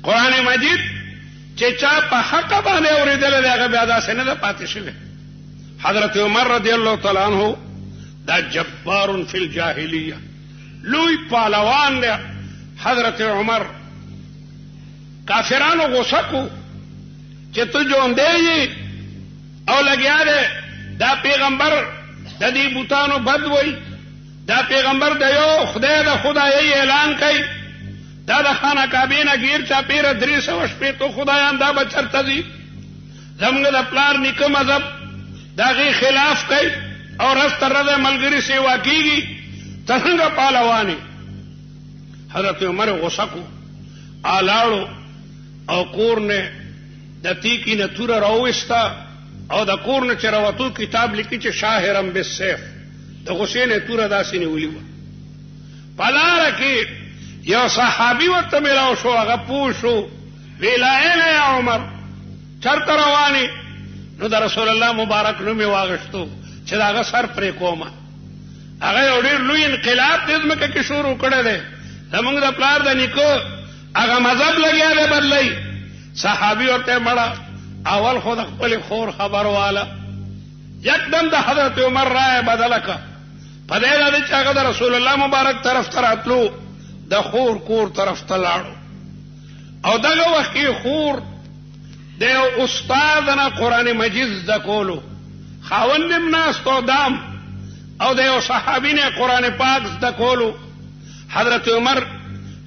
قرآن مجید چې چا په حق باندې اورېدل دی هغه بیا داسې نه ده پاتې شوی. حضرت عمر رضی الله تعالی عنہ دا جبار فی الجاهلیه لوی پهلوان دی. حضرت عمر کافرانو غصه کو چې ته ژوندی یې او لګیا دی دا پیغمبر د دې بوتانو بد وای، دا پیغمبر د یو خدای د خدایي اعلان کوي، دا د خانه کعبې نه غیر چاپیره 360 خدایان دا به چرته دي، زموږ د پلار نیکه مذهب د هغې خلاف کوي او رس تر ورځې ملګري سیوا کېږي، ته څنګه پهلوان یې؟ حضرت عمر غصه کو آلاړو او کور نه د تیکي نه توره راوویسته او د کور نه چې راوتو کتاب لیکي چې شاهرم بالسیف، د غصې نه توره داسې نیولې وه. په لاره کې یو صحابي ورته میلاو شو، هغه پوه شو، ویل اینه یا عمر چرته روانې؟ نو د رسول الله مبارک نوم یې واغېښتو چې د هغه سر پرې کومه. هغه یو ډېر لوی انقلاب دې ځمکه کې شروع کړی دی، زمونږ د پلار د نیکه هغه مذهب لګیا دی بدلئ. صحابي ورته مړه اول خو د خپلې خور خبر واله، یکدم د حضرت عمر رایه بدله کړه په دې باندې چې هغه د رسول الله مبارک طرف ته راتلو، د خور کور طرف ته لاړو. او دغه وخت کې خور د یو استاد نه قرآن مجید زده کولو، خاوند هم ناست او دام، او د یو صحابي نه قرآن پاک زده کولو. حضرت عمر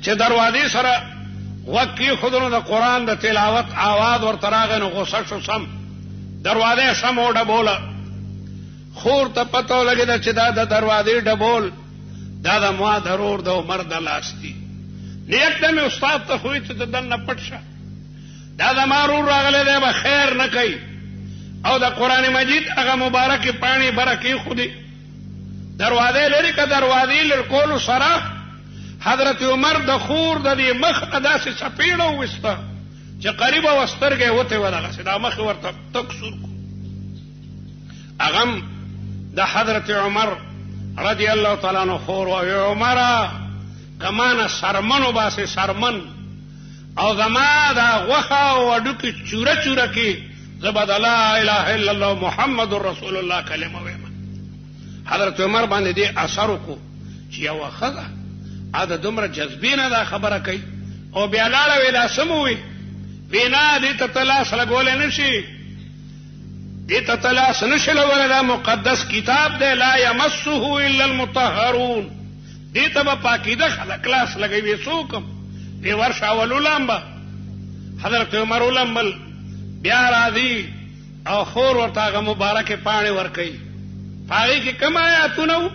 چې دروازې سره غوږ کېښودلو د قرآن د تلاوت آواز ورته راغی نو غوسه شو، سم دروازه سم وډبوله. خور ته پته ولګېده چې دا د دروازې ډبول دا د ما د رور د عمر د لاس دي. نو یکدم یې استاد ته وویل چې د دننه پټ شه، دا د ما رور راغلی دی به خیر نه کوي. او د قرآن مجید هغه مبارکې پاڼې بره کېښودې، دروازې لرې که دروازې لرې کولو سره حضرت عمر د خور د دې مخ نه داسې څپېړه وویسته چې قریبه وه سترګه یې وتې وه دغسې دا مخ یې ورته تک سور کړو. هغه هم د حضرت عمر رضی الله تعالی عنه خور وایي عمره که ما نه سرمن وباسې سرمن او زما دا غوښه او هډوکې چوره چوره کړي زه به د لا اله الا الله محمد رسول الله کلمه ویم. حضرت عمر باندې دې اثر وکړو چې یوه ښځه دا دومره جذبې نه دا خبره کوي او بیا لاړه وی دا څه مو وي؟ وی نه دې ته ته لاس لګولی نه شي، دې ته ته لاس نه شي لګولی، دا مقدس کتاب دی لا یمسه الا المطهرون، دې ته به پاکیده خلک لاس لګوي. څوک وی ورشه اول ولامبه. حضرت عمر ولمبل، بیا راځي او خور ورته هغه مبارکې پاڼې ورکوي، په هغې کې کوم آیاتونه وو؟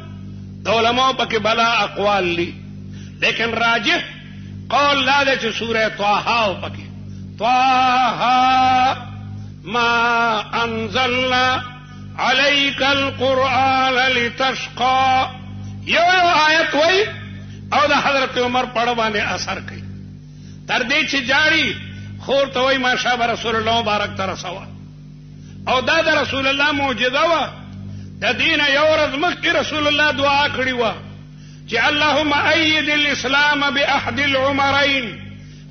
د علماو پکې بلا اقوال دي، لیکن راجح قول دا دی چې سوره طه و پکې طه ما انزلنا عليك القرآن لتشقى یو آیت وای او د حضرت عمر پړ باندې اثر کوي، تر دې چې جاری خور ته وای ماشاءالله رسول الله مبارک ته رسوا. او دا د رسول الله معجزه وه. د دین یو ورځ مخکې رسول الله دعا کړې وه چې اللهم اید الاسلام باحد العمرین،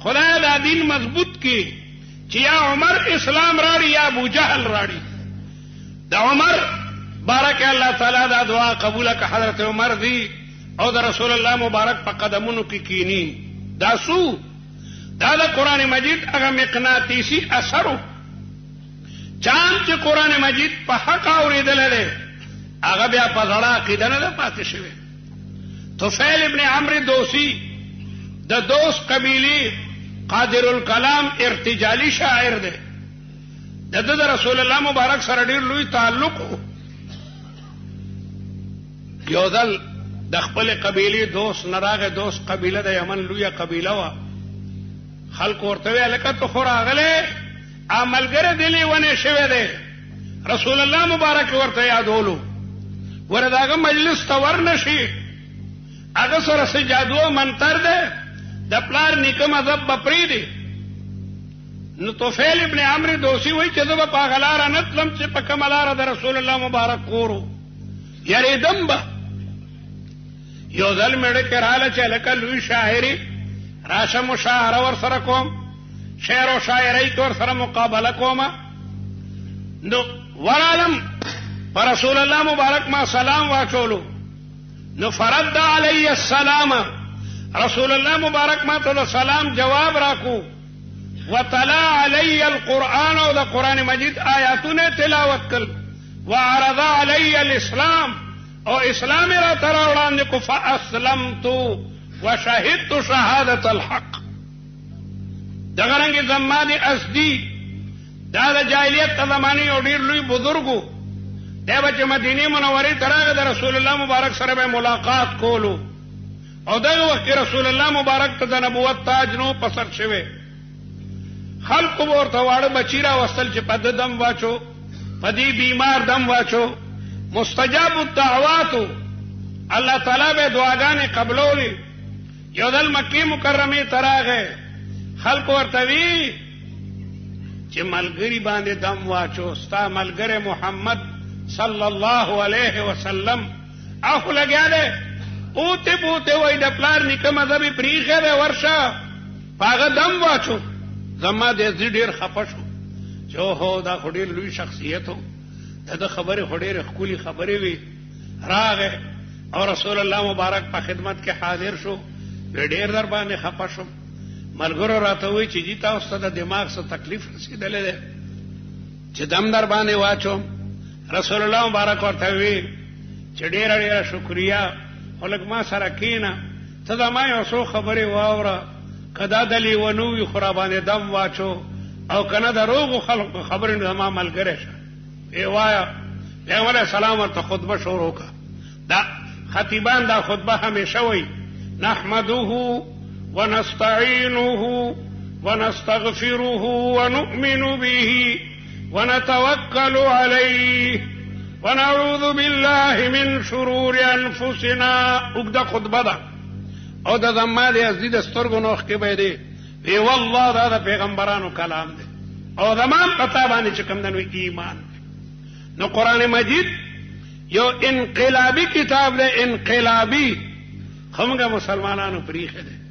خدای دا دین مضبوط کی چې یا عمر اسلام راړي یا ابو جهل راړي. د عمر بارک الله تعالی دا دعا قبول کړه. حضرت عمر دی او د رسول الله مبارک په قدمونو کې کینی. دا سو دا د قرآن مجید هغه مقناطیسي اثر چان چې قرآن مجید په حق اورېدلی دی هغه بیا په زړه عقیده نه ده پاتې شوې. طفیل ابن عمرو دوسی د دوس قبیلې قادر الکلام ارتجالی شاعر دی، د ده د رسول الله مبارک سره ډېر لوی تعلق و. یو ځل د خپلې قبیلې دوست نه راغی، دوست قبیله د یمن لویه قبیله وه. خلکو ورته ویل لکه ته خو راغلی ملګری دې لیونی شوی دی. رسول الله مبارک ورته یادولو ور د هغه مجلس ته ور نشي، هغه سره څه جادو او منتر دی، د پلار نیکه مذهب به پرېږدي. نو طفیل ابن عمرو دوسی وایي چې زه به په هغه لاره نه تلم چې په کومه لاره د رسول الله مبارک کور و، یارېدم به. یو ځل مېړه کې راله چې هلکه لوی شاعري راشه مشاعره ور سره کوم. شعر او شاعری کې ور سره مقابله کوما نو ورالم پر رسول الله مبارک ما سلام واچولو نو فرد علی السلام رسول الله مبارک ما ته سلام جواب راکو وتلا علی القرآن او د قران مجید آیاتونه تلاوت کړ وعرض علی الاسلام او اسلام را تر وړاندې کو فاسلمت وشهدت شهادت الحق دغه رنګ زمانه اسدی دا د جاهلیت په زمانه او ډیر لوی بزرګو دا چې مدینه منوره ته راغی د رسول الله مبارک سره به ملاقات کولو او دغه وخت رسول الله مبارک ته د نبوت تاج نو پسر شوه خلق ورته واړه بچی را وصل چې په دم واچو پدی بیمار دم واچو مستجاب الدعوات الله تعالی به دعاګانې قبولولې یو دل مکی مکرمه تراغه خلق ورته وی چې ملګری باندې دم واچو ستا ملګری محمد صلی الله علیه وسلم اخو لګیاله پوته پوته وای د پلار نیکه مذهبي پریخه ده ورشه پاغه دم واچو زما دې ډیر خپشو چې هو دا خډیر لوی شخصیت هو دا خبره خډیر خولي خبره وی راغه او رسول الله مبارک په خدمت کې حاضر شو ډیر در باندې خپشو ملګرو راته وی چې جی تاسو ته د دماغ څخه تکلیف رسیدلې ده چې دم در باندې واچو رسول الله مبارک ورته وی چې ډیر شکریا ولک ما سره کینا ته دا ما یو څو خبره واوره کدا دلی ونوی خرابانه دم واچو او کنه د روغ خلق خبرې نه ما ملګری شه ای وایا پیغمبر سلام ورته خطبه شروع کا دا خطیبان دا خطبه همیشه وی نحمده ونستعينه ونستغفره ونؤمن به ونتوكل عليه ونعوذ بالله من شرور انفسنا وګدا خطبه ده او د زماده ازید سترګو نوخ کې به دی وی والله دا د پیغمبرانو کلام دی او زمان پتا باندې چې کوم دنو ایمان دی. نو قران مجید یو انقلابی کتاب دی انقلابی همغه مسلمانانو پریخه دی